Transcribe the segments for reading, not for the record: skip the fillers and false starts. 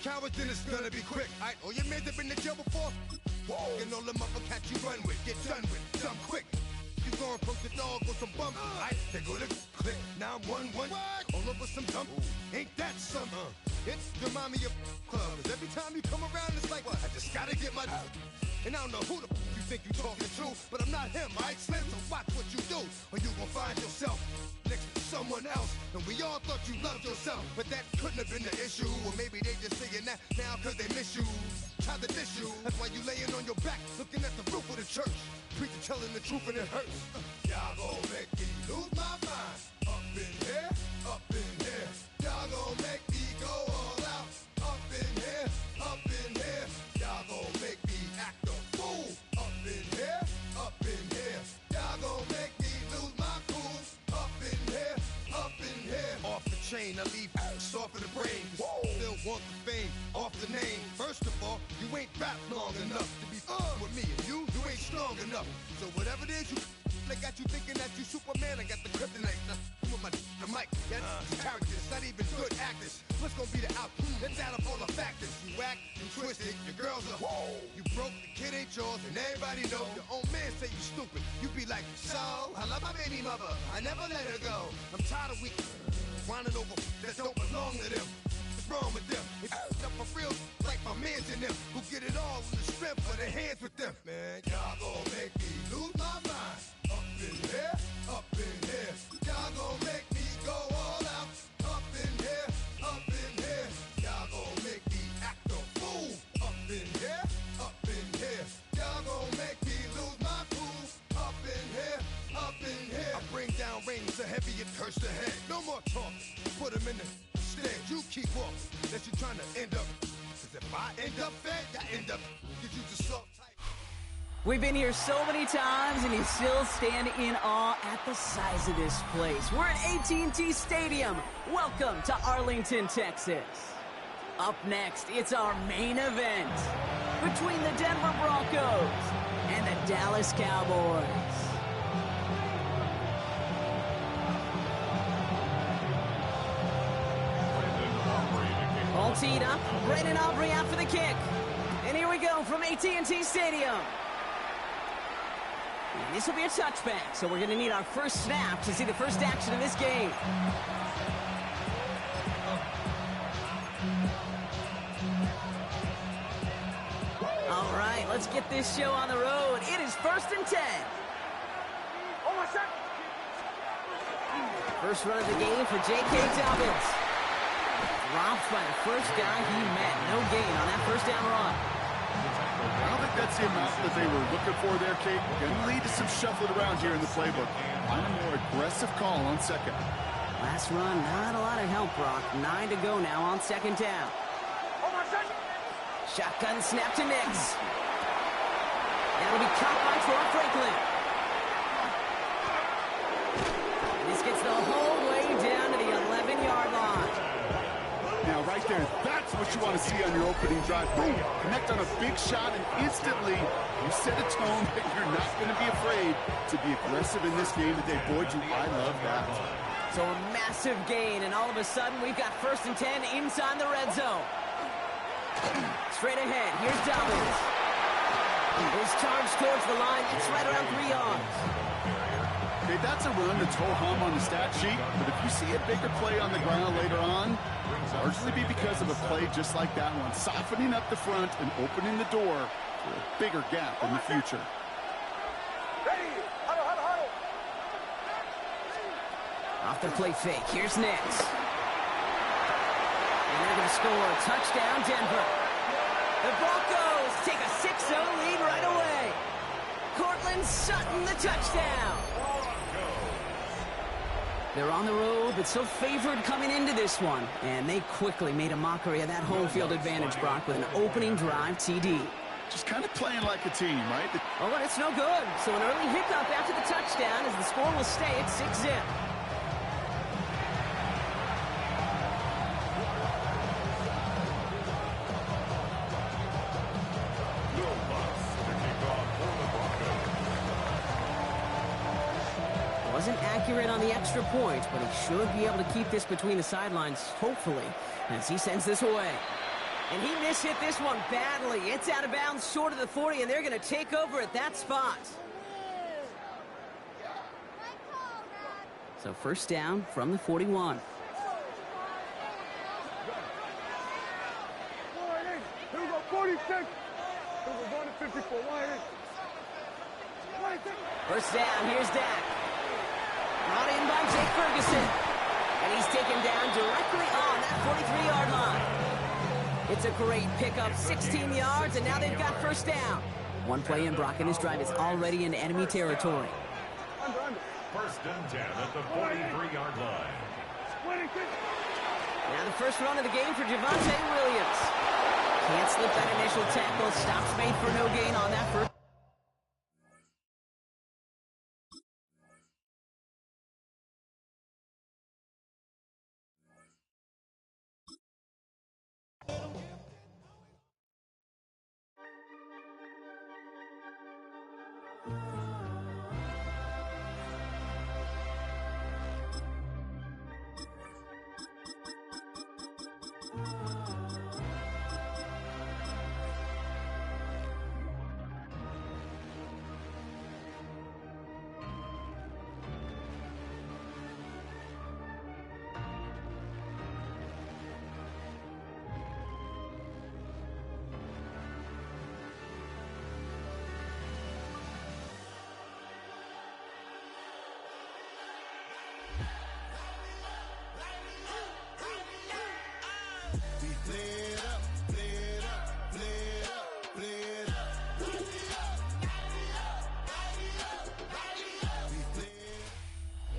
cowards, then it's gonna be quick. Alright, all your mans have been to jail before? Whoa. And all the motherfuckers you run with, get done with, dumb quick. You gon' approach the dog with some bump. Alright, they go to click 911. All over some dump. Ain't that something? It's remind me of clubs. Every time you come around, it's like, I just gotta get my. And I don't know who the you think you talking to, but I'm not him, alright, Slim? So watch what you do, or you gon' find yourself next to someone else. And we all thought you loved yourself, but that couldn't have been the issue. Or maybe they just saying that now cause they miss you. Try to diss you. That's why you laying on your back, looking at the roof of the church. Preacher telling the truth and it hurts. Y'all gon' make me lose my mind. Up in here, up in here. Y'all gon' make me go all out. Up in here, up in here. Y'all gon' make me act a fool. Up in here, up in here. Y'all gon' make me lose my cool. Up in here, up in here. Off the chain, I leave soft in the brain. Still want the fame, off the name. First of all, you ain't rap long enough to be with me. And you ain't strong enough. So whatever it is you they got you thinking that you Superman, I got the kryptonite. With my the mic, that's characters, not even good actors. What's gonna be the outcome? Let's add up all the factors. You act, you twisted, your girls are you broke, the kid ain't yours, and everybody know. Your own man say you stupid. You be like, so, I love my baby mother, I never let her go. I'm tired of weak whining over that don't belong to them. What's wrong with them? It's up for real, like my mans in them, who get it all in the strength of their hands with them. Man, y'all gon' make me lose my mind. Up in here, up in here. Y'all gon' make me go all out. Up in here, up in here. Y'all gon' make me act a fool. Up in here, up in here. Y'all gon' make me lose my cool. Up in here, up in here. I bring down rain so heavy it hurts the head. No more talk, put him in the stead. You keep walking, that you trying to end up. Cause if I end up fed, I end up. Cause you just so tight. We've been here so many times, and you still stand in awe at the size of this place. We're at AT&T Stadium. Welcome to Arlington, Texas. Up next, it's our main event between the Denver Broncos and the Dallas Cowboys. All teed up, Brandon Aubrey out for the kick. And here we go from AT&T Stadium. And this will be a touchback, so we're going to need our first snap to see the first action in this game. All right, let's get this show on the road. It is 1st and 10. First run of the game for J.K. Dobbins. Dropped by the first guy he met. No gain on that first down run. I don't think that's the amount that they were looking for there, Kate. Going to lead to some shuffling around here in the playbook. Find a more aggressive call on second. Last run, not a lot of help, Brock. 9 to go now on second down. Shotgun snap to Nix. That'll be caught by Troy Franklin. And this gets the whole way down to the 11-yard line. Now, right there, that's what you want to see on your opening drive. Boom! Connect on a big shot, and instantly you set a tone that you're not going to be afraid to be aggressive in this game today. Boy, I love that. So a massive gain, and all of a sudden, we've got 1st and 10 inside the red zone. Straight ahead, here's Dobbins. His charge towards the line, it's right around 3 yards. Okay, that's a run that's ho-hum on the stat sheet, but if you see a bigger play on the ground later on, largely be because of a play just like that one, softening up the front and opening the door for a bigger gap in the future. Off the play fake, here's Nix. And they're going to score a touchdown, Denver. The Broncos take a 6-0 lead right away. Cortland Sutton, the touchdown. They're on the road, but so favored coming into this one. And they quickly made a mockery of that home field advantage, Brock, with an opening drive TD. Just kind of playing like a team, right? Oh, and it's no good. So an early hiccup after the touchdown as the score will stay at 6-0. Wasn't accurate on the extra point, but he should be able to keep this between the sidelines, hopefully, as he sends this away. And he mishit this one badly. It's out of bounds short of the 40, and they're going to take over at that spot. So first down from the 41. Here we go, 46. First down, here's Dak. Brought in by Jake Ferguson. And he's taken down directly on that 43-yard line. It's a great pickup, 16 yards, and now they've got first down. One play in, Brock, and his drive is already in enemy territory. First and 10 at the 43-yard line. Now the first run of the game for Javonte Williams. Can't slip that initial tackle. Stops made for no gain on that first.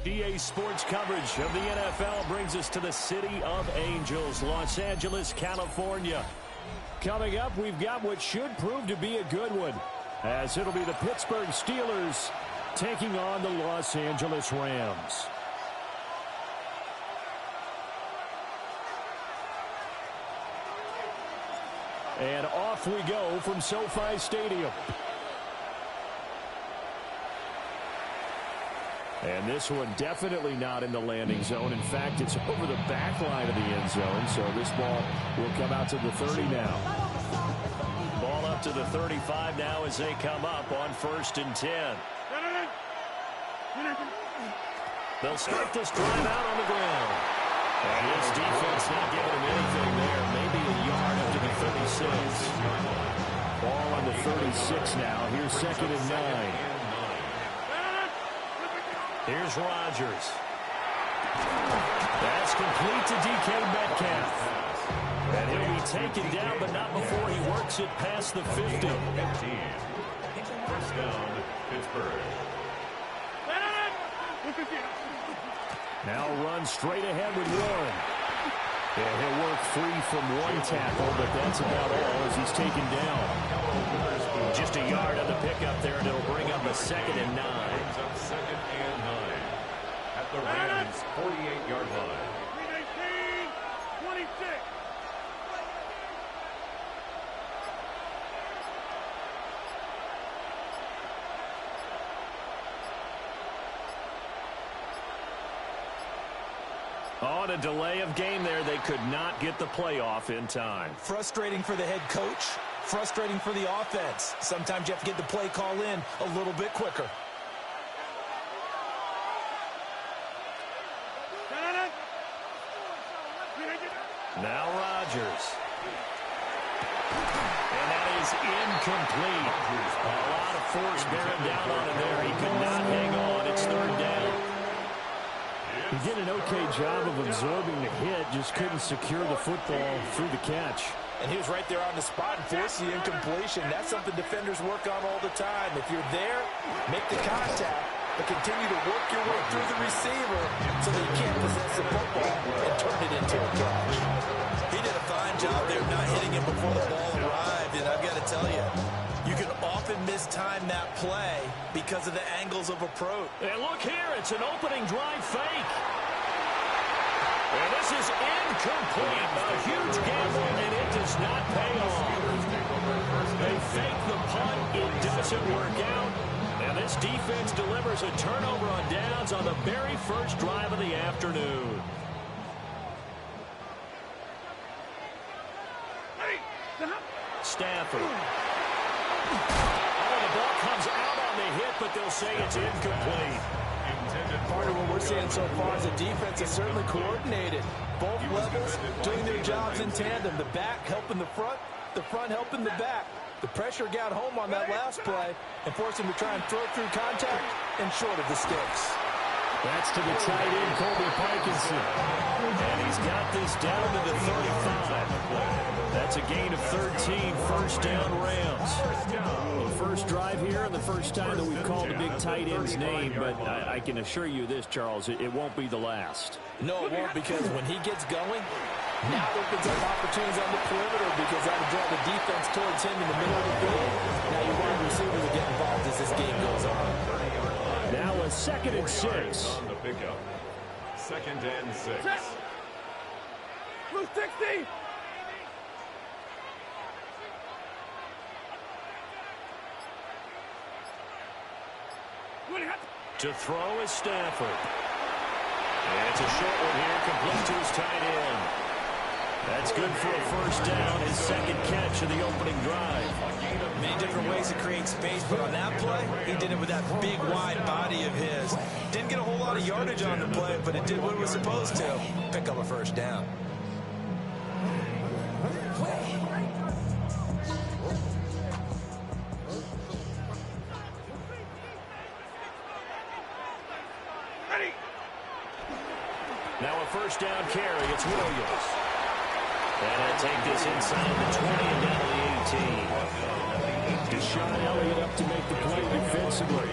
EA Sports coverage of the NFL brings us to the City of Angels, Los Angeles, California. Coming up, we've got what should prove to be a good one, as it'll be the Pittsburgh Steelers taking on the Los Angeles Rams. And off we go from SoFi Stadium. And this one definitely not in the landing zone. In fact, it's over the back line of the end zone. So this ball will come out to the 30 now. Ball up to the 35 now as they come up on first and 10. They'll start this drive out on the ground. And this defense not giving him anything there. Maybe a yard up to the 36. Ball on the 36 now. Here's second and 9. Here's Rodgers. That's complete to DK Metcalf. And he'll be taken down, but not before he works it past the 50. 15. First down, Pittsburgh. Now run straight ahead with one. And he'll work free from one tackle, but that's about all as he's taken down. Just a yard on the pickup there, and it'll bring up a second and 9. Second and 9 at the Rams' 48-yard line. 26. On a delay of game there, they could not get the playoff in time. Frustrating for the head coach, frustrating for the offense. Sometimes you have to get the play call in a little bit quicker. Now Rodgers. And that is incomplete. A lot of force bearing down on him there. He could not hang on. It's third down. He did an okay job of absorbing the hit, just couldn't secure the football through the catch. And he was right there on the spot and forced the incompletion. That's something defenders work on all the time. If you're there, make the contact, but continue to work your way through the receiver so that you can't possess the football and turn it into a catch. He did a fine job there not hitting him before the ball arrived, and I've got to tell you, you can often mistime that play because of the angles of approach. And look here, it's an opening drive fake. And this is incomplete. A huge gamble, and it does not pay off. They fake the punt. It doesn't work out. And this defense delivers a turnover on downs on the very first drive of the afternoon. Hey! Stafford. Oh, the ball comes out on the hit, but they'll say it's incomplete. Part of what we're seeing so far is the defense is certainly coordinated. Both levels doing their jobs in tandem. The back helping the front helping the back. The pressure got home on that last play and forced him to try and throw through contact and short of the sticks. That's to the tight end, Colby Parkinson. And he's got this down to the 35. That's a gain of 13, first down Rams. The first drive here and the first time that we've called the big tight end's name, but I can assure you this, Charles, it won't be the last. No, it won't, because when he gets going, now it opens up opportunities on the perimeter because that will draw the defense towards him in the middle of the field. Now your wide receiver will get involved as this game goes on. Now a 2nd and 6. On the pickup. 2nd and 6. Blue 60. To throw is Stafford. And it's a short one here, complete to his tight end. That's good for a first down, his 2nd catch of the opening drive. Many different ways to create space, but on that play, he did it with that big, wide body of his. Didn't get a whole lot of yardage on the play, but it did what it was supposed to. Pick up a first down. Now a first down carry, it's Williams. And he'll take this inside the 20 and down to the 18. Deshaun Elliott up to make the play defensively.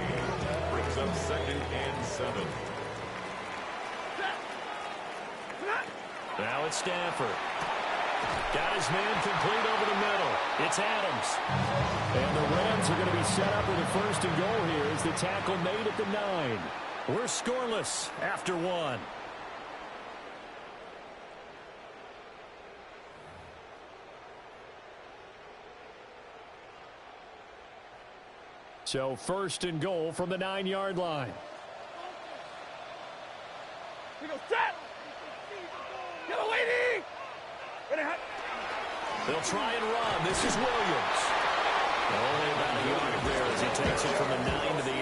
Brings up 2nd and 7. Now it's Stafford. Got his man complete over the middle. It's Adams. And the Rams are going to be set up with a 1st and goal here as the tackle made at the 9. We're scoreless after 1. So 1st and goal from the 9-yard line. We go set. Get a lady. They'll try and run. This is Williams. Only about a yard there as he takes it from the 9 to the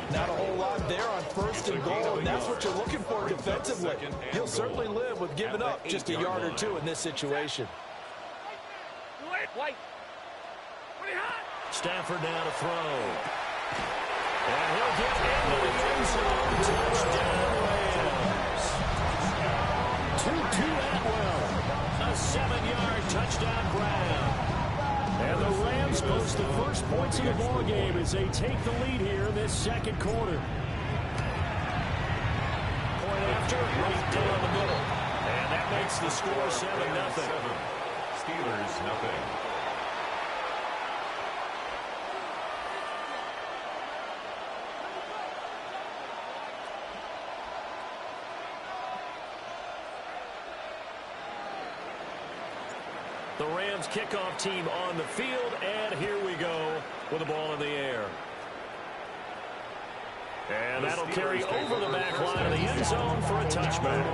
8. Not a whole lot there on 1st and goal, and that's what you're looking for defensively. He'll certainly live with giving up just a yard or 2 in this situation. Stafford now to throw. And he'll get into the end zone. Touchdown Rams. 2-2 Atwell. A 7-yard touchdown grab. And the Rams post the first points of the ball game as they take the lead here in this 2nd quarter. Point after, right down the middle. And that makes the score 7-0. Steelers, nothing. The Rams kickoff team on the field, and here we go with the ball in the air. And that'll carry over the back line of the end zone for a touchback.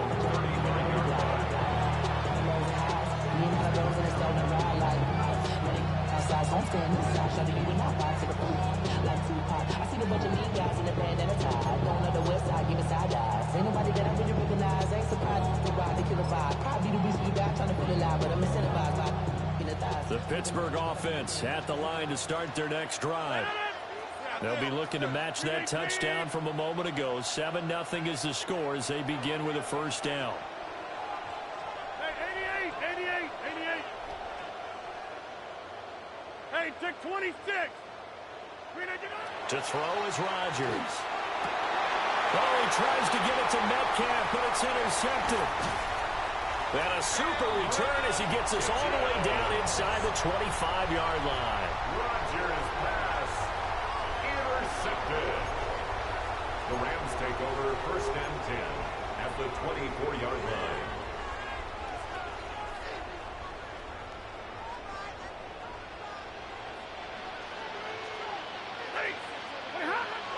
The Pittsburgh offense at the line to start their next drive. They'll be looking to match that touchdown from a moment ago. 7-0 is the score as they begin with a first down. Hey, 88. Hey, take 26. To throw is Rodgers. Oh, he tries to get it to Metcalf, but it's intercepted. And a super return as he gets us all the way down inside the 25-yard line. Rodgers pass intercepted. The Rams take over 1st and 10 at the 24-yard line.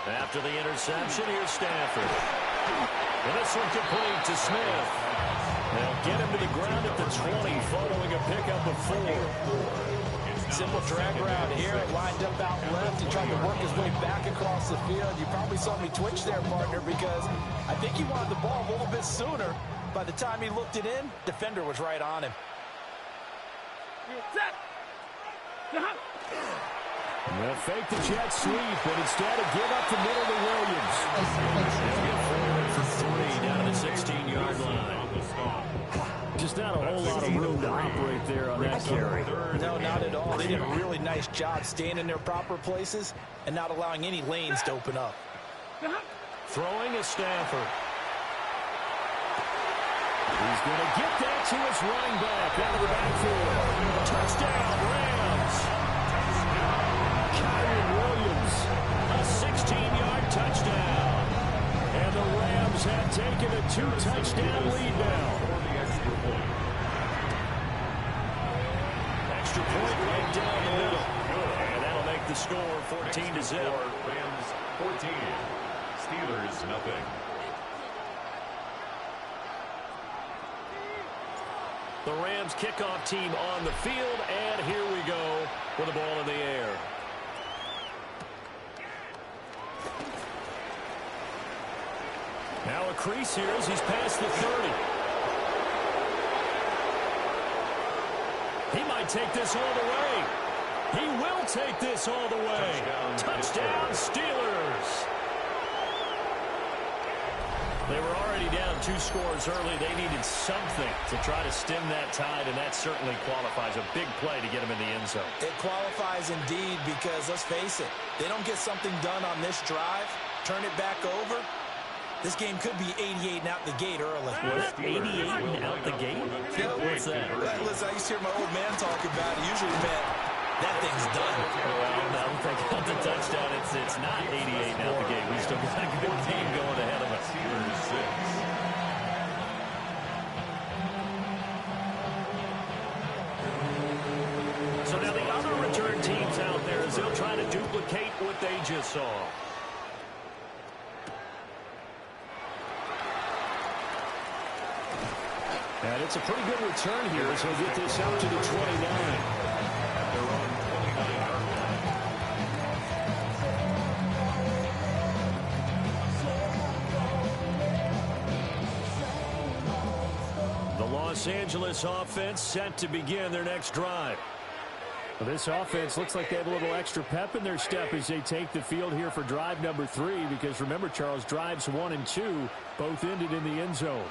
After the interception, here's Stafford. And this one complete to Smith. They'll get him to the ground at the 20 following a pickup of 4. Simple drag route here, lined up out left. He tried to work his way back across the field. You probably saw me twitch there, partner, because I think he wanted the ball a little bit sooner. By the time he looked it in, defender was right on him. They'll fake the jet sweep, but instead of give up the middle to Williams. They'll get forward for 3 down to the 16-yard line. Just not a whole lot of room to operate there on that carry. No, not at all. They did a really nice job staying in their proper places and not allowing any lanes to open up. Throwing is Stafford. He's going to get that to his running back out of the backfield. Touchdown, Rams. Kyron Williams, a 16-yard touchdown. And the Rams have taken a 2-touchdown lead now. Extra point right down the middle. And that'll make the score 14-0. Rams 14. Steelers nothing. The Rams kickoff team on the field, and here we go with the ball in the air. Now a crease here as he's past the 30. He might take this all the way. He will take this all the way. Touchdown Steelers. They were already down 2 scores early. They needed something to try to stem that tide, and that certainly qualifies. A big play to get them in the end zone. It qualifies indeed because, let's face it, they don't get something done on this drive, turn it back over, this game could be 88 and out the gate early. What? 88 and out the gate? What's that? Listen, I used to hear my old man talk about it. Usually meant that thing's done. Well, now if they got the touchdown, it's not 88 and out the gate. We still got a good team going ahead of us. Steelers 6. So now the other return teams out there as they'll try to duplicate what they just saw. And it's a pretty good return here as he'll get this out to the 29. At their own 29-yard line. The Los Angeles offense set to begin their next drive. Well, this offense looks like they have a little extra pep in their step as they take the field here for drive number 3, because remember, Charles, drives 1 and 2 both ended in the end zone.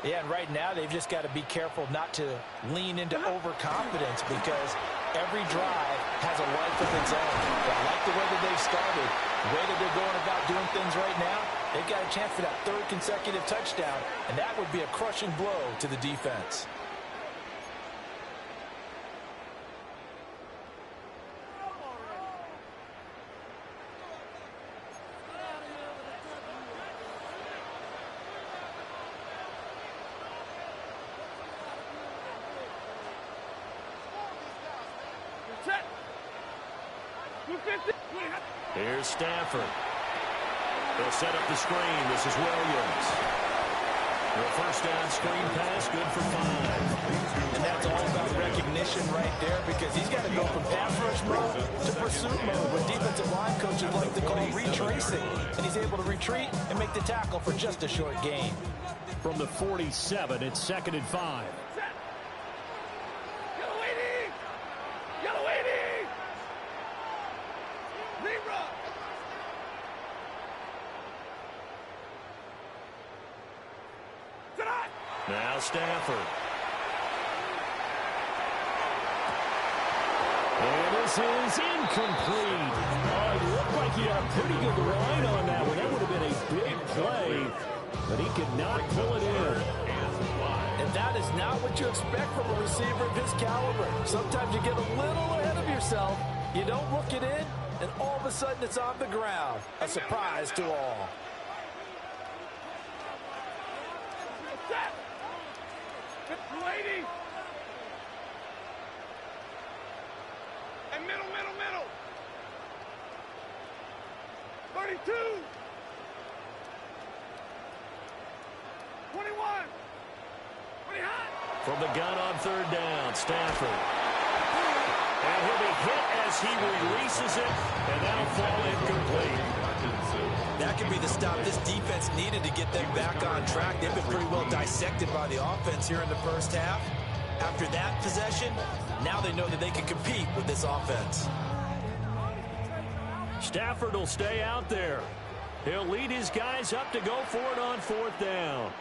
Yeah, and right now they've just got to be careful not to lean into overconfidence, because every drive has a life of its own. But I like the way that they've started, the way that they're going about doing things right now. They've got a chance for that 3rd consecutive touchdown, and that would be a crushing blow to the defense. Here's Stafford. They'll set up the screen. This is Williams. The first down screen pass, good for 5. And that's all about recognition right there, because he's got to go from pass rush mode to pursuit mode, what defensive line coaches like to call retracing. And he's able to retreat and make the tackle for just a short gain. From the 47, it's 2nd and 5. Now Stafford. And this is incomplete. Oh, it looked like he had a pretty good line on that one. That would have been a big play, but he could not pull it in. And that is not what you expect from a receiver of his caliber. Sometimes you get a little ahead of yourself, you don't look it in, and all of a sudden it's on the ground. A surprise to all. And middle. 32. 21. Pretty hot. From the gun on 3rd down, Stafford. And he'll be hit as he releases it, and that'll fall incomplete. That could be the stop this defense needed to get them back on track. They've been pretty well dissected by the offense here in the first half. After that possession, now they know that they can compete with this offense. Stafford will stay out there. He'll lead his guys up to go for it on fourth down.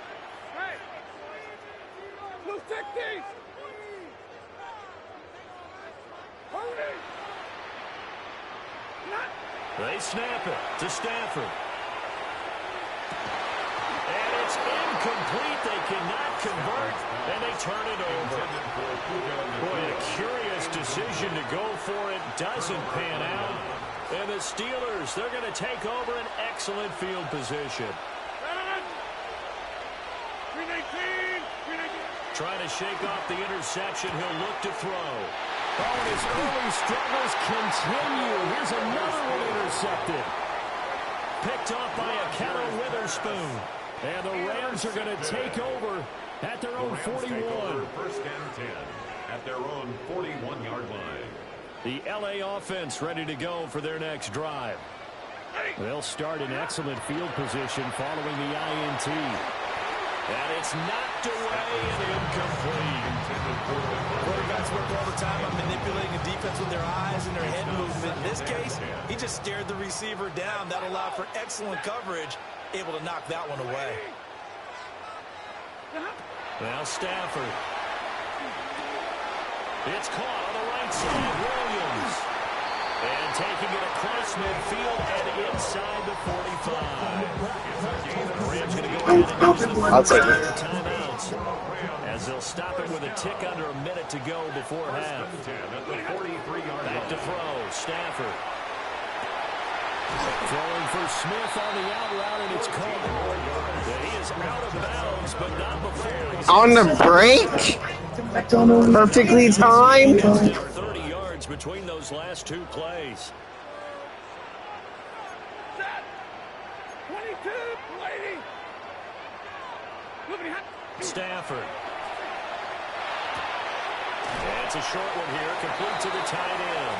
Blue 60s! Hurry! They snap it to Stafford. And it's incomplete. They cannot convert, and they turn it over. Boy, a curious decision to go for it. Doesn't pan out. And the Steelers, they're going to take over an excellent field position. 319! Trying to shake off the interception. He'll look to throw. Oh, and his early struggles continue. Here's another one intercepted. Picked off by a Carol Witherspoon. And the Rams are going to take over at their own 41. First and 10 at their own 41-yard line. The LA offense ready to go for their next drive. They'll start in excellent field position following the INT. And it's knocked away and incomplete. Quarterbacks work all the time on manipulating a defense with their eyes and their head movement. In this case, he just stared the receiver down. That allowed for excellent coverage, able to knock that one away. Now Stafford. It's caught on the right side. Williams. And taking it across midfield and inside the 45. The Rams going to go ahead and use the first timeouts as they'll stop it with a tick under a minute to go before half. Back to throw. Stafford. Throwing for Smith on the out route, and it's caught. He is out of bounds, but not before he's on the break. Perfectly timed. 30 yards between those last two plays. 22, lady! Stafford. And it's a short one here, complete to the tight end.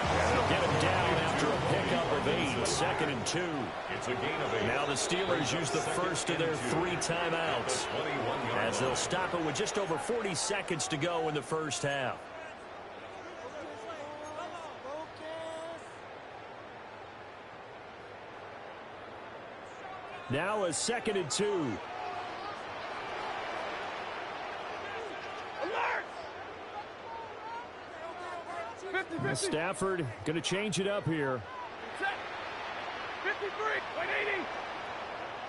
And they'll get him down after a pickup of 8, 2nd and 2. It's a gain of 8. Now the Steelers use the first of their 3 timeouts as they'll stop it with just over 40 seconds to go in the first half. Now a 2nd and 2. Stafford going to change it up here. 53, 180.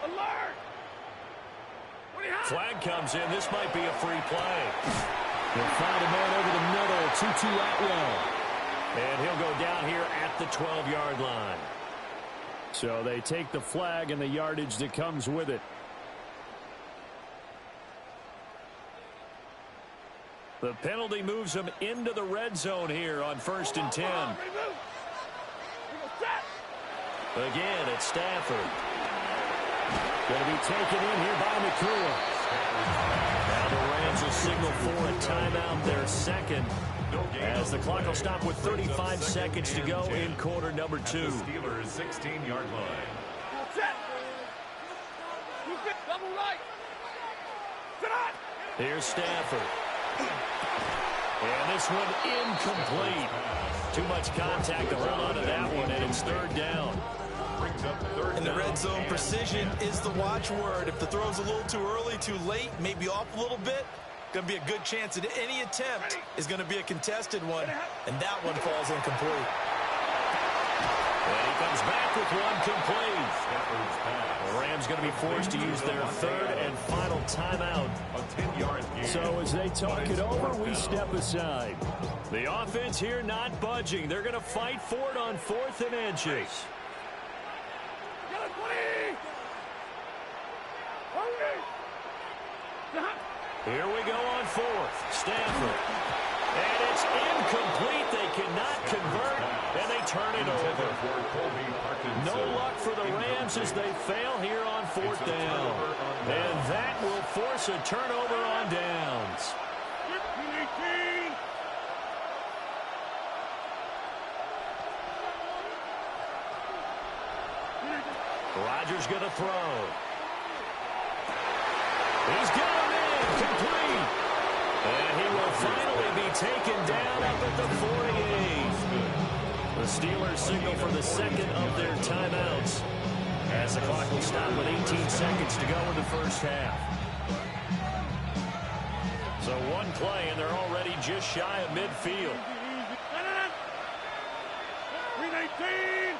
Alert! Flag comes in. This might be a free play. They'll find a man over the middle. 2-2 Atwell. And he'll go down here at the 12-yard line. So they take the flag and the yardage that comes with it. The penalty moves them into the red zone here on 1st and 10. Again, it's Stafford. Going to be taken in here by McCool. Now the Rams will signal for a timeout, their second, as the clock will stop with 35 seconds to go in quarter number 2. Steelers 16-yard line. Double right. Here's Stafford. And this one incomplete. Too much contact to hold on to that one, and it's 3rd down. In the red zone, precision is the watchword. If the throw's a little too early, too late, maybe off a little bit, going to be a good chance that any attempt is going to be a contested one, and that one falls incomplete. And he comes back with one complete. The Rams going to be forced to use their 3rd and final timeout. So as they talk it over, we step aside. The offense here not budging. They're going to fight for it on 4th and inches. Here we go on 4th. Stafford. And it's incomplete. They cannot convert, and they turn it over. No luck for the Rams as they fail here on 4th down. And that will force a turnover on downs. Rodgers going to throw. He's got him in, complete. And he will finally be taken down up at the 48. The Steelers signal for the second of their timeouts, as the clock will stop with 18 seconds to go in the first half. So one play, and they're already just shy of midfield. 319.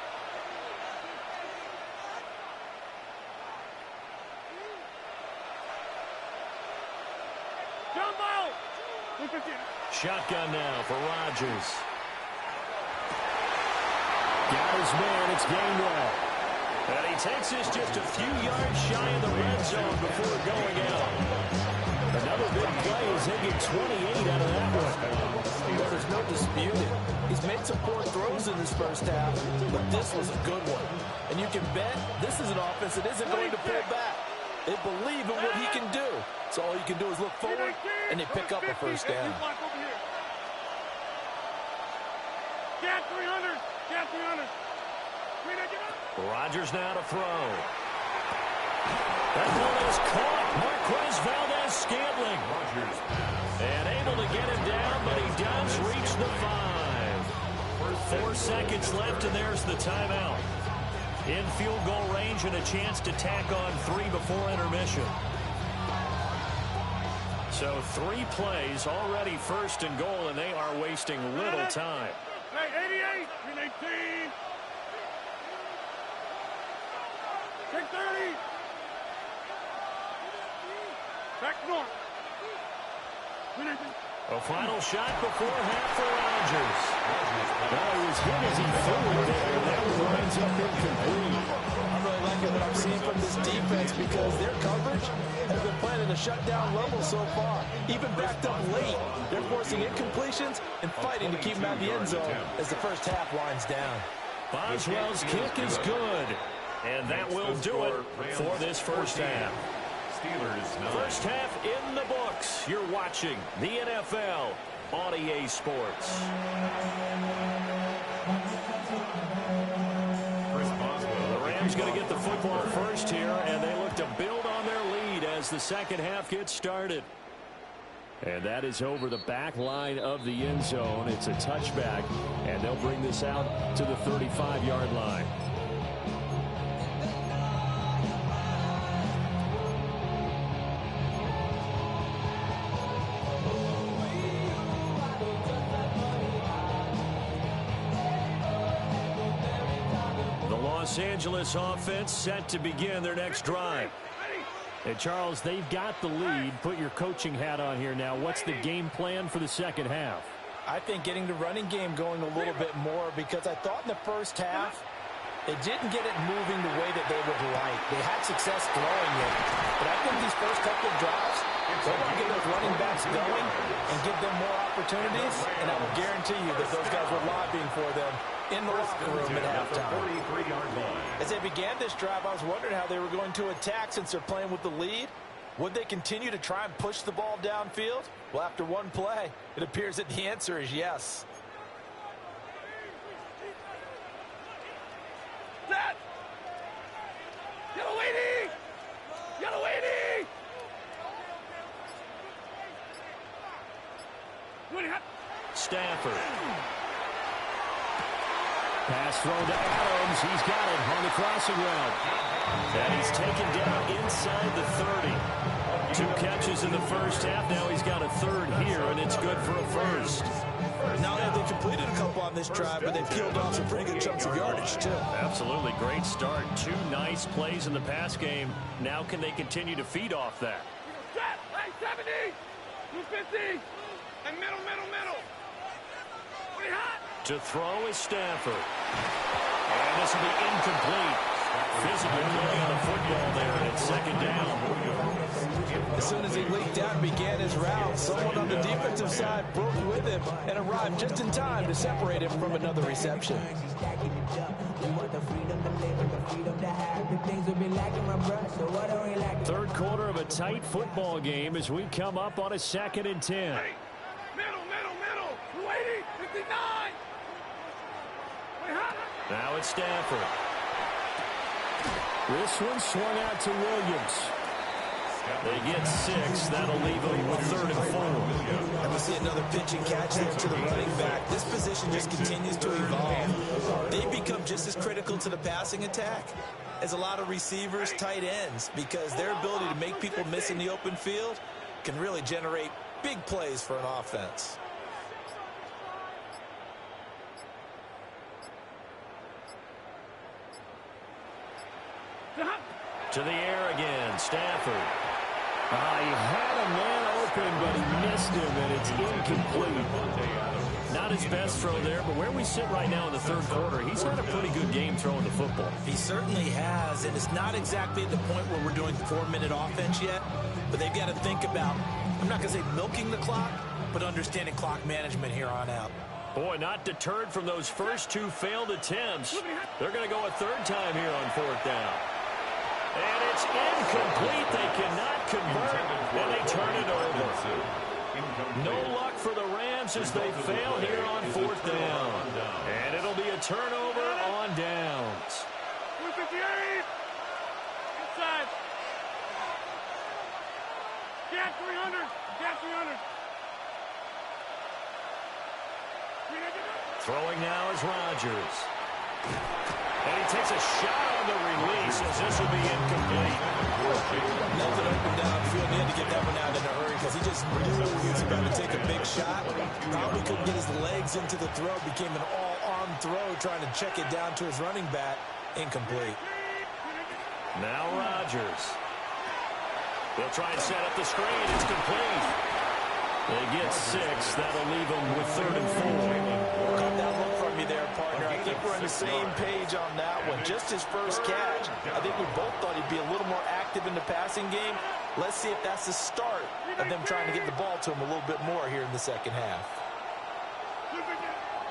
Jumbo. 315. Shotgun now for Rodgers. Got his man. It's Gainwell. And he takes this just a few yards shy of the red zone before going out. Another big play is he get 28 out of that one. Well, there's no disputing. He's made some poor throws in this first half, but this was a good one. And you can bet this is an offense that isn't going to pull back. They believe in what he can do. So all you can do is look forward, and they pick up a first down. Cat 300. Cat 300. Rodgers now to throw. That ball is caught. Marquez Valdez-Scantling. And able to get him down, but he does reach the 5. 4 seconds left, and there's the timeout. In field goal range and a chance to tack on 3 before intermission. So 3 plays already first and goal, and they are wasting little time. Hey, 88, 319. 630. Back north. 319. A final shot before half for Rodgers. Well, he was hit as he threw it there. That winds up incomplete. I'm really liking what I'm seeing from this defense because their coverage has been playing at a shutdown level so far. Even backed up late, they're forcing incompletions and fighting to keep them out of the end zone as the first half winds down. Boswell's kick is good. And that will do it for this first half. First half in the books. You're watching the NFL on EA Sports. The Rams going to get the football first here, and they look to build on their lead as the second half gets started. And that is over the back line of the end zone. It's a touchback, and they'll bring this out to the 35-yard line. Los Angeles offense set to begin their next drive. And Charles, they've got the lead. Put your coaching hat on here now. What's the game plan for the second half? I think getting the running game going a little bit more, because I thought in the first half they didn't get it moving the way that they would like. They had success throwing it, but I think these first couple of drives, they want to get those running backs going and give them more opportunities, and I will guarantee you that those guys were lobbying for them in the locker room at halftime. As they began this drive, I was wondering how they were going to attack since they're playing with the lead. Would they continue to try and push the ball downfield? Well, after one play, it appears that the answer is yes. Set! Yellow 80! Yellow 80! Stafford. Pass thrown to Adams. He's got it on the crossing route. And he's taken down inside the 30. 2 catches in the first half. Now he's got a third here, and it's good for a first. Not only have they completed a couple on this drive, but they've peeled off some pretty good chunks of yardage, too. Absolutely. Great start. 2 nice plays in the pass game. Now can they continue to feed off that? Set! Hey, 70! 250! And middle. Pretty hot! To throw is Stafford. And this will be incomplete. Physical play on the football there, and it's second down. As soon as he leaked out and began his route, someone on the defensive side broke with him and arrived just in time to separate him from another reception. Third quarter of a tight football game as we come up on a 2nd and 10. Hey, middle. 280, 59. Now it's Stafford. This one swung out to Williams. They get 6. That'll leave them with 3rd and 4. And we see another pitch and catch there to the running back. This position just continues to evolve. They become just as critical to the passing attack as a lot of receivers, tight ends, because their ability to make people miss in the open field can really generate big plays for an offense. To the air again, Stafford. He had a man open, but he missed him, and it's incomplete. Not his best throw there, but where we sit right now in the 3rd quarter, he's had a pretty good game throwing the football. He certainly has, and it's not exactly at the point where we're doing 4-minute offense yet, but they've got to think about, I'm not going to say milking the clock, but understanding clock management here on out. Boy, not deterred from those first 2 failed attempts. They're going to go a 3rd time here on 4th down. And it's incomplete. They cannot convert, and they turn it over. No luck for the Rams as they fail here on 4th down. And it'll be a turnover on downs. 258. Inside. Gap 300. Gap 300. Throwing now is Rodgers. And he takes a shot on the release as this will be incomplete. Nothing open downfield. He had to get that one out in a hurry because he just knew he was about to take a big shot. Probably couldn't get his legs into the throw. Became an all-arm throw trying to check it down to his running back. Incomplete. Now Rodgers. They'll try and set up the screen. It's complete. They get 6. That'll leave them with 3rd and 4. Caught that look from you there, partner. I think we're on the same page on that one. Just his first catch. I think we both thought he'd be a little more active in the passing game. Let's see if that's the start of them trying to get the ball to him a little bit more here in the second half.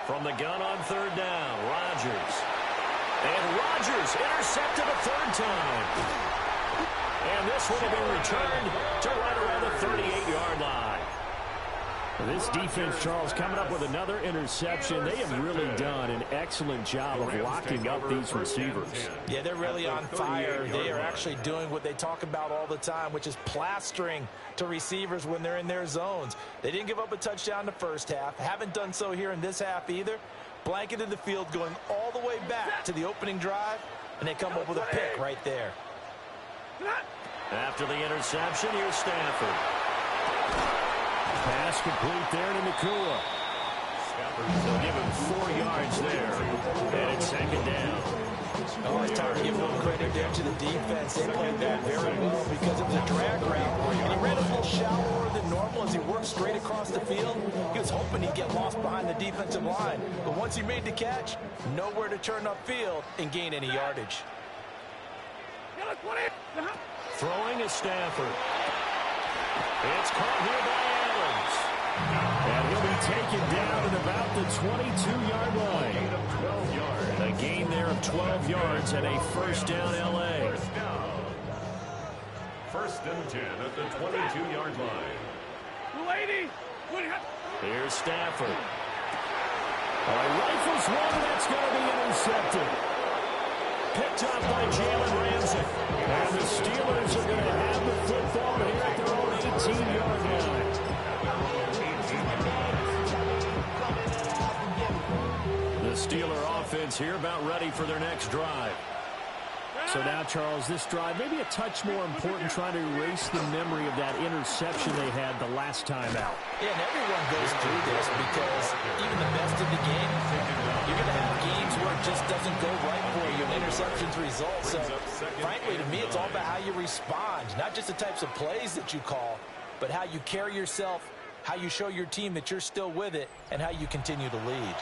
From the gun on 3rd down, Rodgers. And Rodgers intercepted a 3rd time. And this one will be returned to right around the 38-yard line. This defense, Charles, coming up with another interception. They have really done an excellent job of locking up these receivers. Yeah, they're really on fire. They are actually doing what they talk about all the time, which is plastering to receivers when they're in their zones. They didn't give up a touchdown in the first half. Haven't done so here in this half either. Blanketed the field going all the way back to the opening drive, and they come up with a pick right there. After the interception, here's Stafford. Pass complete there to Nakua. They'll give him 4 yards there. And it's 2nd down. Oh, it's time to give them credit there to the defense. They played that very well because it was a drag route. And he ran a little shallower than normal as he worked straight across the field. He was hoping he'd get lost behind the defensive line. But once he made the catch, nowhere to turn upfield and gain any yardage. Throwing is Stafford. It's caught here by Adams. And he'll be taken down at about the 22-yard line. A gain there of 12 yards and a 1st down L.A. 1st and 10 at the 22-yard line. 280. Here's Stafford. Rifles one, and that's going to be intercepted. Picked up by Jalen Ramsey. And the Steelers are going to have the football here at their own 18-yard line. The Steeler offense here about ready for their next drive. So now, Charles, this drive maybe a touch more important, trying to erase the memory of that interception they had the last time out. Yeah, and everyone goes through this because even the best of the game, you're going to have games where it just doesn't go right for you, and interceptions result. So, frankly, to me, it's all about how you respond, not just the types of plays that you call, but how you carry yourself, how you show your team that you're still with it, and how you continue to lead.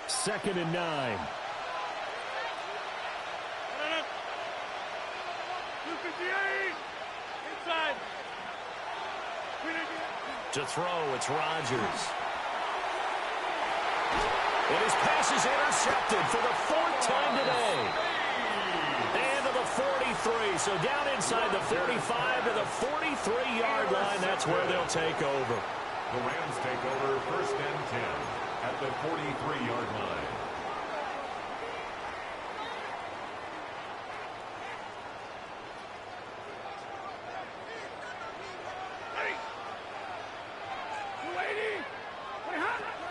Second and 9. Inside. To throw, it's Rodgers. And his pass is intercepted for the 4th time today. And to the 43. So down inside the 45 to the 43-yard line. That's where they'll take over. The Rams take over 1st and 10 at the 23-yard line.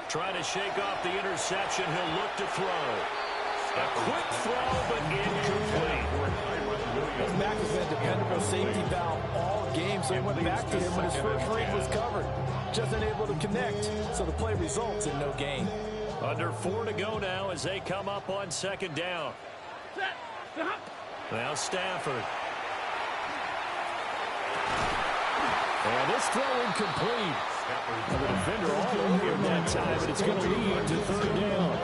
Trying to shake off the interception. He'll look to throw. A quick throw, but incomplete. This Mack has been a dependable safety valve all game, so he went back to him when his first read was covered. Just unable to connect, so the play results in no gain. Under 4 to go now as they come up on second down. Now Stafford. And this throw incomplete. The defender all over him that time, but it's going to lead to third down.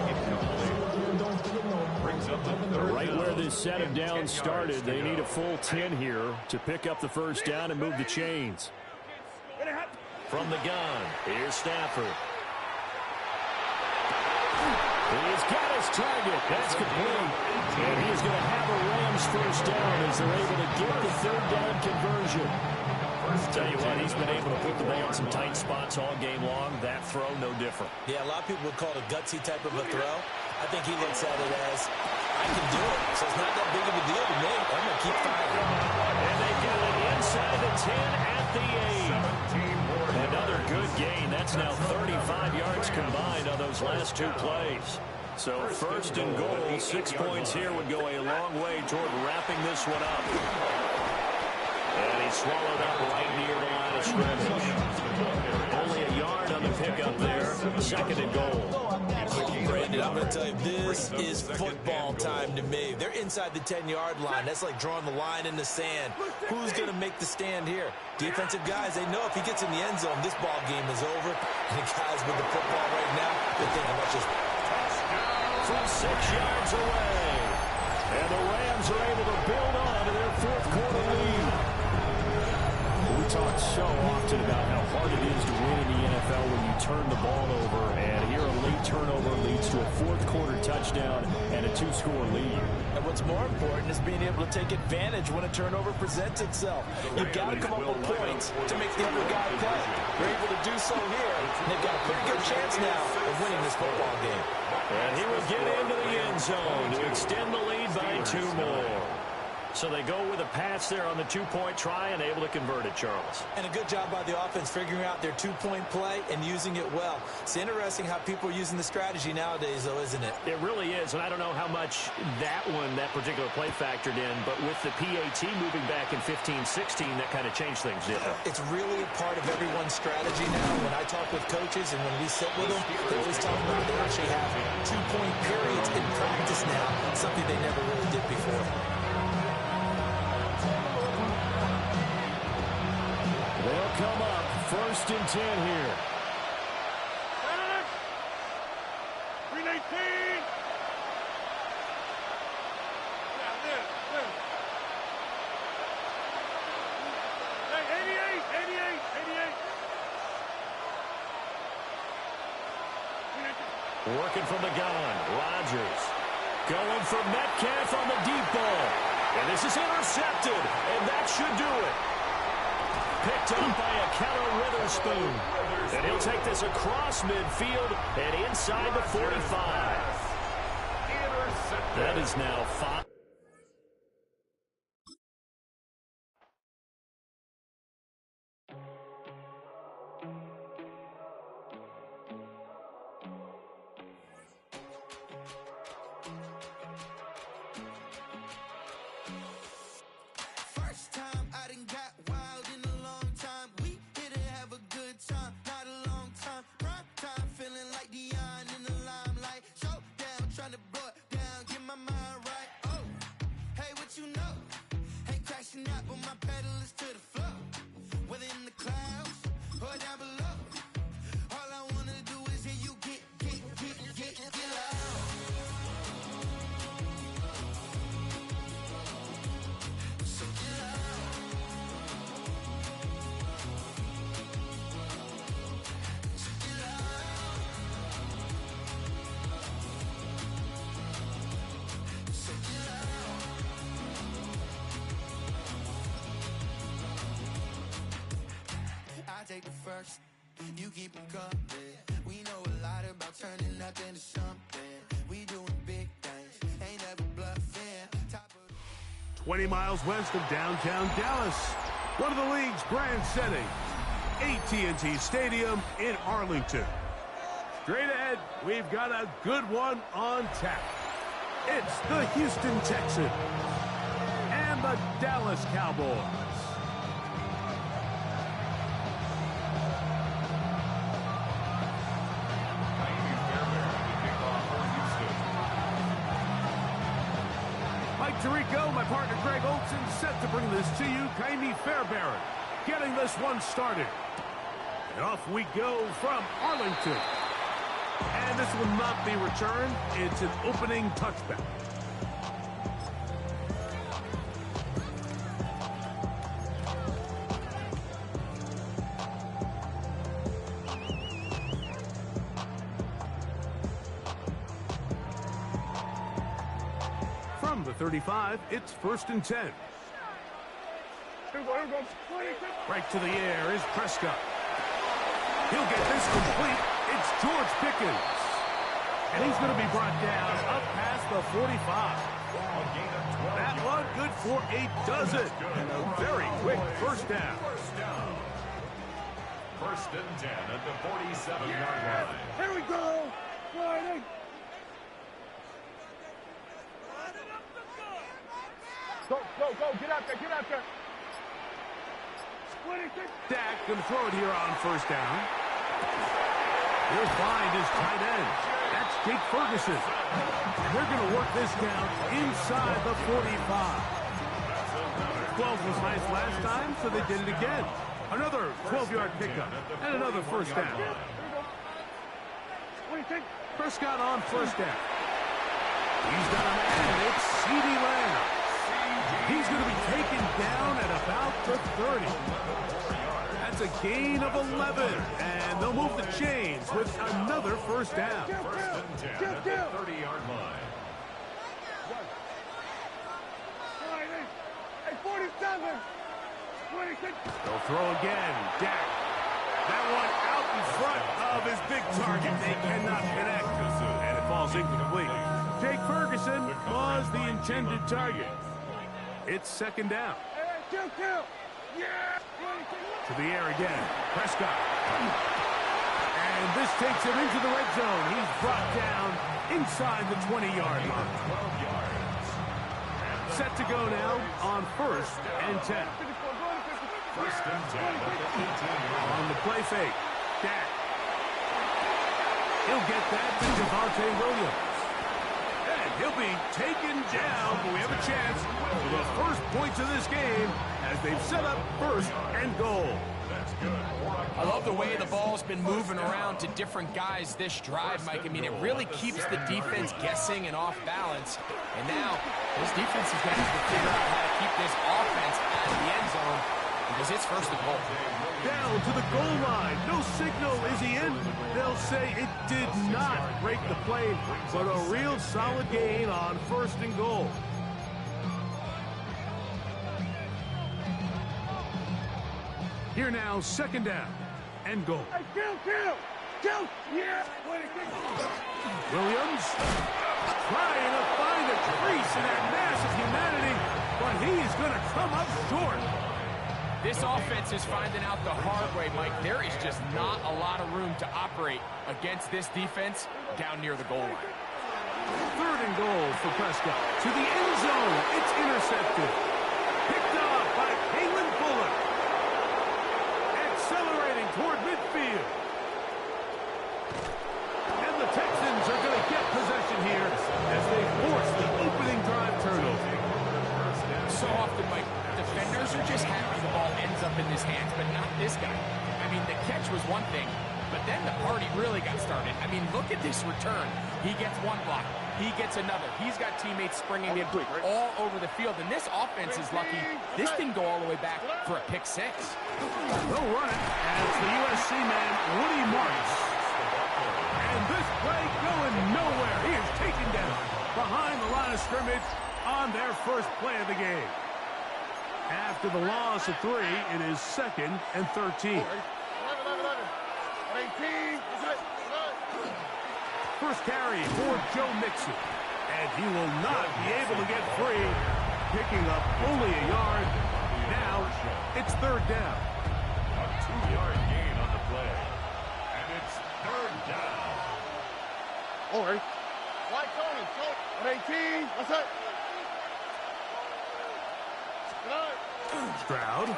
Right where this set of downs started, they need a full 10 here to pick up the first down and move the chains. From the gun, here's Stafford. He's got his target. That's complete. And he's going to have a Rams first down as they're able to get the third down conversion. Tell you what, he's been able to put the ball in some tight spots all game long. That throw, no different. Yeah, a lot of people would call it a gutsy type of a throw. I think he looks at it as, I can do it, so it's not that big of a deal to me. I'm going to keep firing. And they get it inside the 10 at the 8. Another good gain. That's now 35 yards combined on those last two plays. So first and goal, 6 points here would go a long way toward wrapping this one up. And he swallowed up right near the line of scrimmage. Only a yard on the pickup there. Second and goal. Brandon, I'm going to tell you, this is football time to me. They're inside the 10-yard line. That's like drawing the line in the sand. Who's going to make the stand here? Defensive guys, they know if he gets in the end zone, this ball game is over. And the guys with the football right now, they're thinking, let's just... From 6 yards away. And the Rams are able to build on to their fourth quarter lead. We talk so often about how hard it is to win in the NFL when you turn the ball over, and here a late turnover leads to a fourth quarter touchdown and a 2-score lead. And what's more important is being able to take advantage when a turnover presents itself. You've got to come up with points to make the other guy play. They're able to do so here, and they've got a pretty good chance now of winning this football game. And he will get into the end zone to extend the lead by 2 more. So they go with a pass there on the 2-point try and able to convert it, Charles. And a good job by the offense figuring out their 2-point play and using it well. It's interesting how people are using the strategy nowadays, though, isn't it? It really is, and I don't know how much that particular play factored in, but with the PAT moving back in 15-16, that kind of changed things, didn't it? It's really a part of everyone's strategy now. When I talk with coaches and when we sit with them, they always talk about they actually have 2-point periods in practice now, something they never really did before. They'll come up first and 10 here. 319. Hey, 88. Working from the gun, Rodgers. Going for Metcalf on the deep ball. And this is intercepted, and that should do it. Picked up by a Keller Witherspoon. And he'll take this across midfield and inside the 45. That is now 5. Take the first, you keep them coming. We know a lot about turning nothing to something. We doing big things, ain't never bluffing. 20 miles west of downtown Dallas, one of the league's grand setting, AT&T Stadium in Arlington. Straight ahead, we've got a good one on tap. It's the Houston Texans and the Dallas Cowboys. Mike Tirico, my partner Greg Olson, set to bring this to you. Kaimi Fairbairn getting this one started. And off we go from Arlington. And this will not be returned. It's an opening touchback. From the 35, it's 1st and 10. Right to the air is Prescott. He'll get this complete. It's George Pickens. And he's going to be brought down up past the 45. That one good for a dozen. And a very quick first down. 1st and 10 at the 47-yard line. Here we go. Sliding. Go, go, go. Get out there. Get out there. Dak going to throw it here on 1st down. He'll find his tight end. That's Jake Ferguson. They're going to work this down inside the 45. 12 was nice last time, so they did it again. Another 12-yard pickup and another 1st down. Prescott on 1st down. He's got a man. It's CeeDee Lamb. He's going to be taken down at about the 30. That's a gain of 11, and they'll move the chains with another 1st down. 1st and 10 at the 30-yard line. Hey, 47. 26. They'll throw again. Dak. That one out in front of his big target. They cannot connect, and it falls incomplete. Jake Ferguson was the intended target. It's 2nd down. Kill. Yeah. To the air again. Prescott. And this takes him into the red zone. He's brought down inside the 20-yard line. 12 yards. Set to go now on 1st and 10. 1st and 10 at the 18-yard On the play fake. Dak. He'll get that to Javonte Williams. And he'll be taken down, but we have a chance for the first points of this game as they've set up 1st and goal. That's good. I love the way the ball's been moving around to different guys this drive, Mike. I mean, it really keeps the defense guessing and off balance. And now, this defense is going to have to figure out how to keep this offense out of the end zone because it's 1st and goal. Down to the goal line. No signal. Is he in? They'll say it did not break the play, but a real solid gain on 1st and goal. Here now, 2nd down and goal. Hey, kill. Yeah. Williams trying to find a crease in that mass of humanity, but he is going to come up short. This offense is finding out the hard way, Mike. There is just not a lot of room to operate against this defense down near the goal line. 3rd and goal for Prescott. To the end zone. It's intercepted. Picked off by Kalen Fuller. Accelerating toward midfield. And the Texans are going to get possession here as they force the opening drive turnover. So often, Mike, defenders are just happy the ball ends up in his hands, but not this guy. I mean, the catch was one thing, but then the party really got started. I mean, look at this return. He gets one block. He gets another. He's got teammates springing him all over the field, and this offense is lucky. This didn't go all the way back for a pick 6. They'll run it, and it's the USC man, Woody Marks. And this play going nowhere. He is taken down behind the line of scrimmage on their first play of the game. After the loss of 3, it is 2nd and 13. 18. First carry for Joe Mixon. And he will not be able to get free, picking up only a yard. Now it's third down. A 2-yard gain on the play. And it's third down. All right. White Tony, at 18. What's up? Stroud.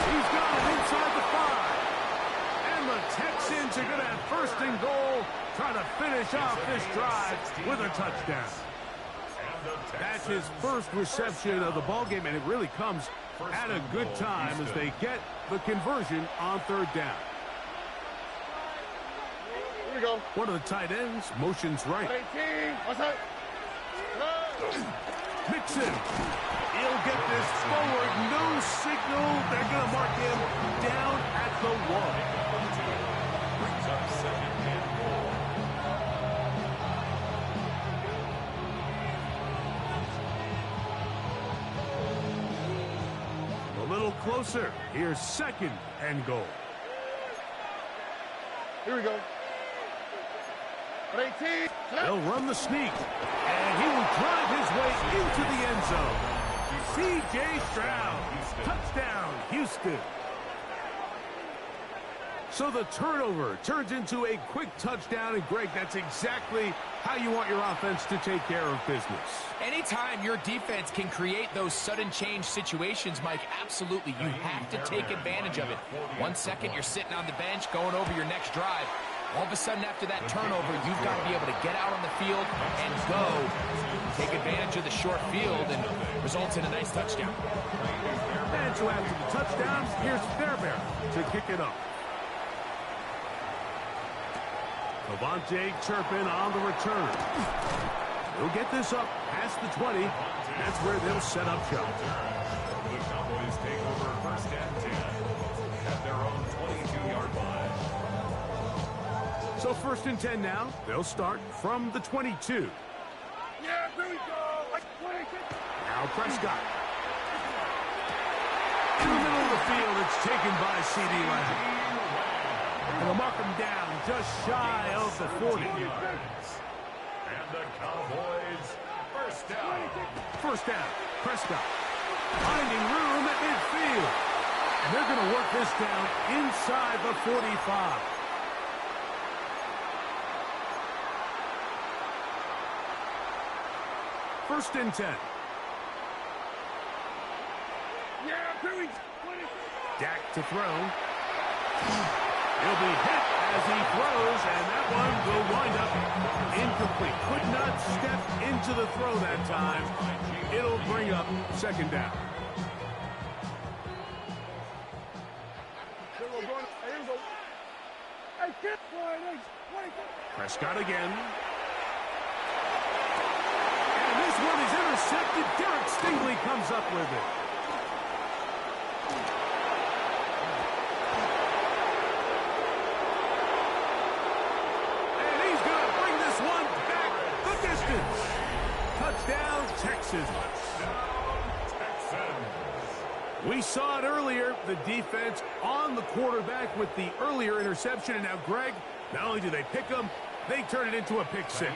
He's got it inside the 5. And the Texans are going to have first and goal, trying to finish off this drive with a touchdown. That's his first reception of the ballgame, and it really comes at a good time as they get the conversion on third down. Here we go. One of the tight ends motions right. 18. What's up? Mixon. He'll get this forward. No signal. They're going to mark him down at the 1. Brings up second and goal. A little closer. Here's second and goal. Here we go. At 18. They'll run the sneak. And he will drive his way into the end zone. C.J. Stroud. Touchdown, Houston. So the turnover turns into a quick touchdown. And, Greg, that's exactly how you want your offense to take care of business. Anytime your defense can create those sudden change situations, Mike, absolutely, you have to take advantage of it. 1 second, you're sitting on the bench, going over your next drive. All of a sudden, after that turnover, you've got to be able to get out on the field and go. Take advantage of the short field and results in a nice touchdown. And so after the touchdown, here's Fairbairn to kick it up. Devontae Turpin on the return. He'll get this up past the 20. That's where they'll set up shop. The Cowboys take over first and 10 at their own 22-yard line. So first and 10 now. They'll start from the 22. Yeah, here we go. Now Prescott. In the middle of the field, it's taken by C.D. Lamb. And they'll mark him down just shy of the 40. And the Cowboys first down. First down, Prescott. Finding room at midfield. And they're going to work this down inside the 45. First and 10. Dak to throw. He'll be hit as he throws, and that one will wind up incomplete. Could not step into the throw that time. It'll bring up second down. Prescott again. And this one is intercepted. Derek Stingley comes up with it. And he's going to bring this one back the distance. Touchdown, Texans. We saw it earlier, the defense on the quarterback with the earlier interception. And now, Greg, not only do they pick him, they turn it into a pick six.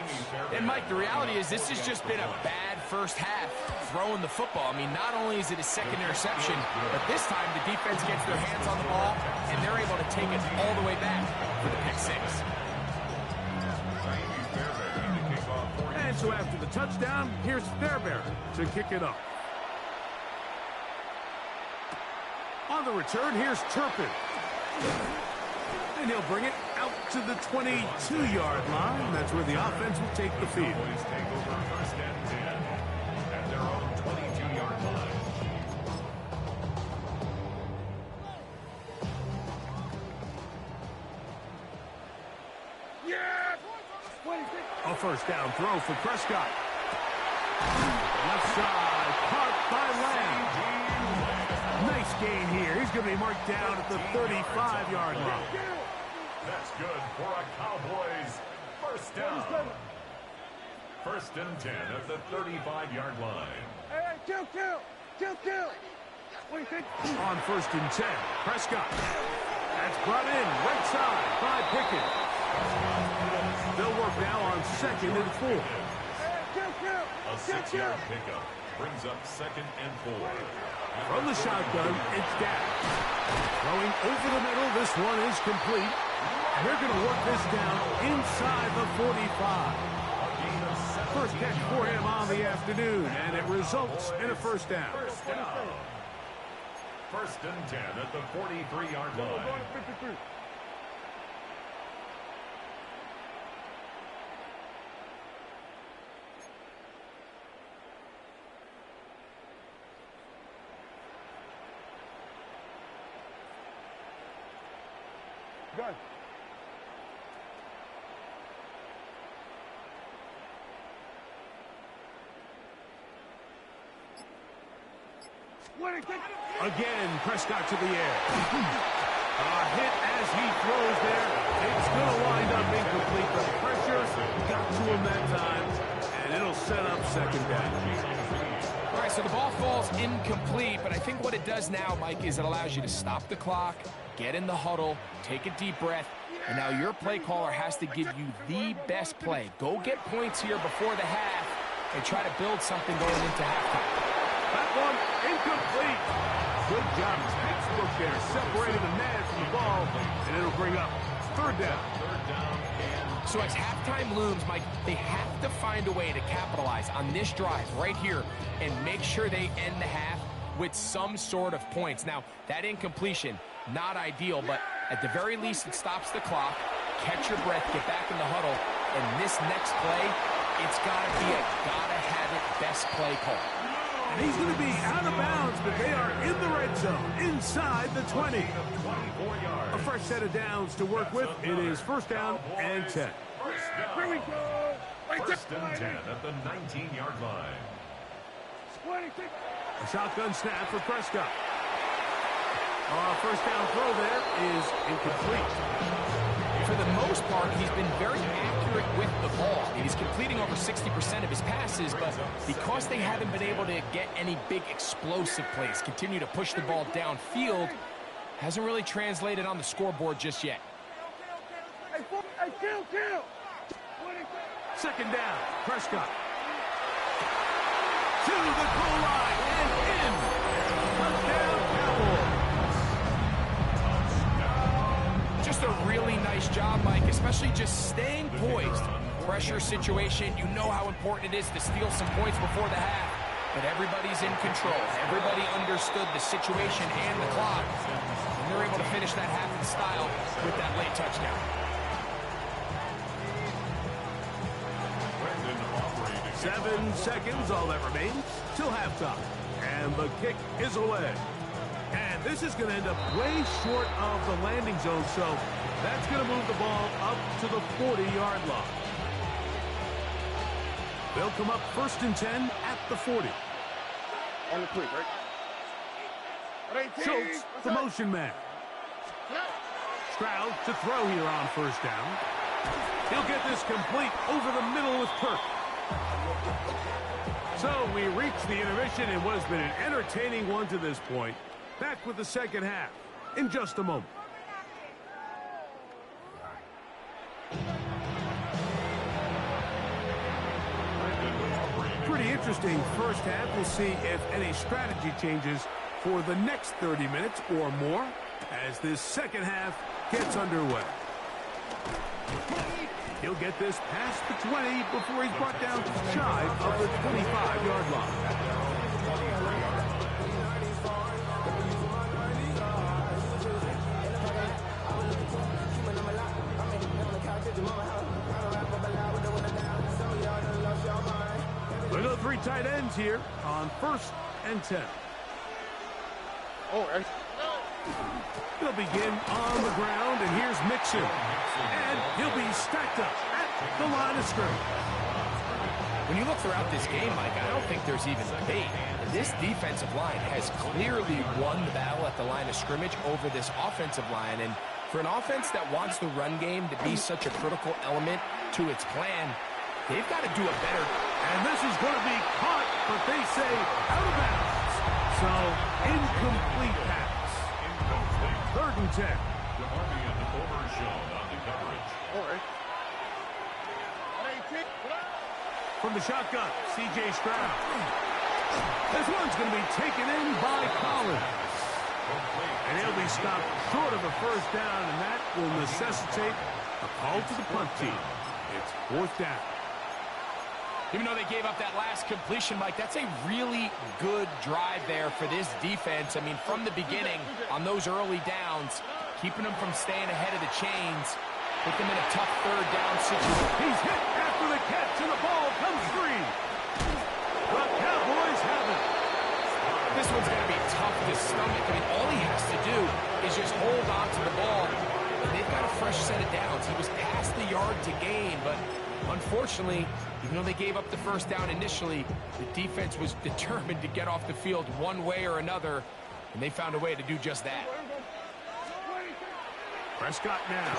And, Mike, the reality is this has just been a bad first half throwing the football. I mean, not only is it a second interception, but this time the defense gets their hands on the ball, and they're able to take it all the way back for the pick six. And so after the touchdown, here's Fairbairn to kick it up. On the return, here's Turpin. And he'll bring it out to the 22-yard line. That's where the offense will take the field. Cowboys take over first and 10 at their own 22-yard line. A first down throw for Prescott. Left side, caught by Lamb. Nice gain here. He's going to be marked down at the 35-yard line. That's good for a Cowboys first down. First and 10 at the 35-yard line. Hey, kill. What do you think? On first and 10, Prescott. That's brought in right side by Pickett. second and 4. A 6-yard pickup brings up 2nd and 4. From the shotgun, it's down. Throwing over the middle, this one is complete. And they're going to work this down inside the 45. First catch for him on the afternoon, and it results in a first down. First and 10 at the 43-yard line. Gun. Again, Prescott to the air. A hit as he throws there. It's going to wind up incomplete. The pressure got to him that time, and it'll set up second down. All right, so the ball falls incomplete, but I think what it does now, Mike, is it allows you to stop the clock, get in the huddle, take a deep breath, and now your play caller has to give you the best play. Go get points here before the half and try to build something going into halftime. That one incomplete. Good job, textbook there, separating the man from the ball, and it'll bring up third down. So as halftime looms, Mike, they have to find a way to capitalize on this drive right here and make sure they end the half with some sort of points. Now, that incompletion, not ideal, but at the very least, it stops the clock. Catch your breath, get back in the huddle, and this next play, it's got to be a gotta-have-it best play call. And he's going to be out of bounds, but they are in the red zone, inside the 20. A fresh set of downs to work with. It is first down and 10. Here we go. First and 10 at the 19-yard line. A shotgun snap for Prescott. First down throw there is incomplete. For the most part, he's been very accurate with the ball. I mean, he's completing over 60% of his passes, but because they haven't been able to get any big explosive plays, continue to push the ball downfield, hasn't really translated on the scoreboard just yet. Second down, Prescott. To the goal line and in. Touchdown, Cowboys. Just a really nice job, Mike, especially just staying poised. Pressure situation, you know how important it is to steal some points before the half, but everybody's in control. Everybody understood the situation and the clock, and they're able to finish that half in style with that late touchdown. 7 seconds, all that remains, till halftime. And the kick is away. And this is going to end up way short of the landing zone, so that's going to move the ball up to the 40-yard line. They'll come up first and 10 at the 40. On the quick, right? Schultz, the motion man. Stroud to throw here on first down. He'll get this complete over the middle with Kirk. So we reach the intermission in what has been an entertaining one to this point. Back with the second half in just a moment. Pretty interesting first half. We'll see if any strategy changes for the next 30 minutes or more as this second half gets underway. He'll get this past the 20 before he's brought down shy of the 25-yard line. Look at the 3 tight ends here on first and 10. He'll begin on the ground, and here's Mixon. And he'll be stacked up at the line of scrimmage. When you look throughout this game, Mike, I don't think there's even debate. This defensive line has clearly won the battle at the line of scrimmage over this offensive line. And for an offense that wants the run game to be such a critical element to its plan, they've got to do a better. And this is going to be caught, but they say out of bounds. So, incomplete pass. Third and 10. Overshown on the coverage. All right. from the shotgun. C.J. Stroud. This one's going to be taken in by Collins. And he'll be stopped short of a first down, and that will necessitate a call to the punt team. It's fourth down. Even though they gave up that last completion, Mike, that's a really good drive there for this defense. I mean, from the beginning, on those early downs, keeping them from staying ahead of the chains, put them in a tough third down situation. He's hit after the catch, and the ball comes free. The Cowboys have it. This one's going to be tough to stomach. I mean, all he has to do is just hold on to the ball. And they've got a fresh set of downs. He was past the yard to gain, but unfortunately, even though they gave up the first down initially, the defense was determined to get off the field one way or another, and they found a way to do just that. Prescott now.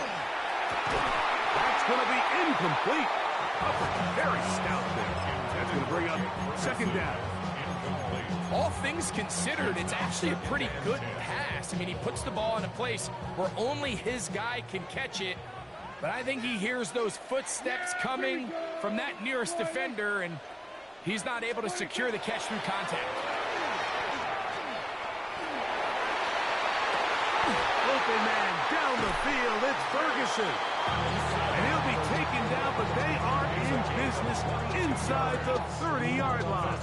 That's going to be incomplete. Very stout there. That's going to bring up second down. All things considered, it's actually a pretty good pass. I mean, he puts the ball in a place where only his guy can catch it. But I think he hears those footsteps coming from that nearest defender, and he's not able to secure the catch through contact. Open man down the field. It's Ferguson. And he'll be taken down, but they are in business inside the 30-yard line.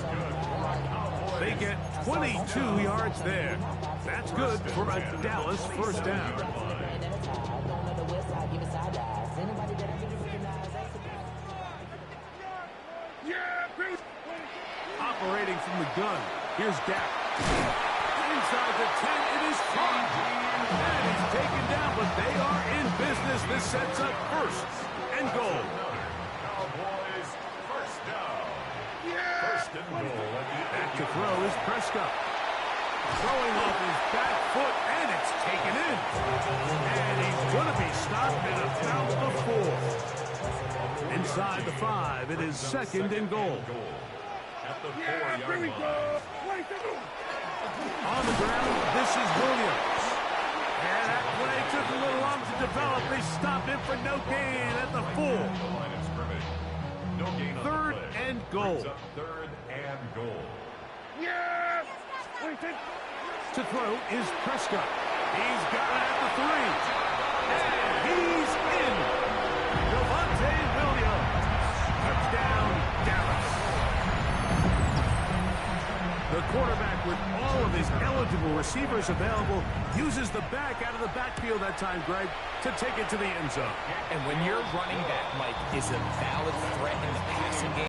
They get 22 yards there. That's good for a Dallas first down. Operating from the gun. Here's Dak. Inside the 10, it is caught. And he's taken down, but they are in business. This sets up first and goal. Cowboys, first down. First and goal. Back to throw is Prescott. Throwing off his back foot, and it's taken in. And he's going to be stopped at about the 4. Inside the 5, it is second and goal. At the 4-yard line. On the ground, this is Williams. And that play took a little long to develop. They stopped it for no gain at the 4. Third and goal. Third and goal. To throw is Prescott. He's got it at the 3. And he's in. Devontae Williams. Touchdown, Dallas. The quarterback, with all of his eligible receivers available, uses the back out of the backfield that time, Greg, to take it to the end zone. And when your running back, Mike, is a valid threat in the passing game,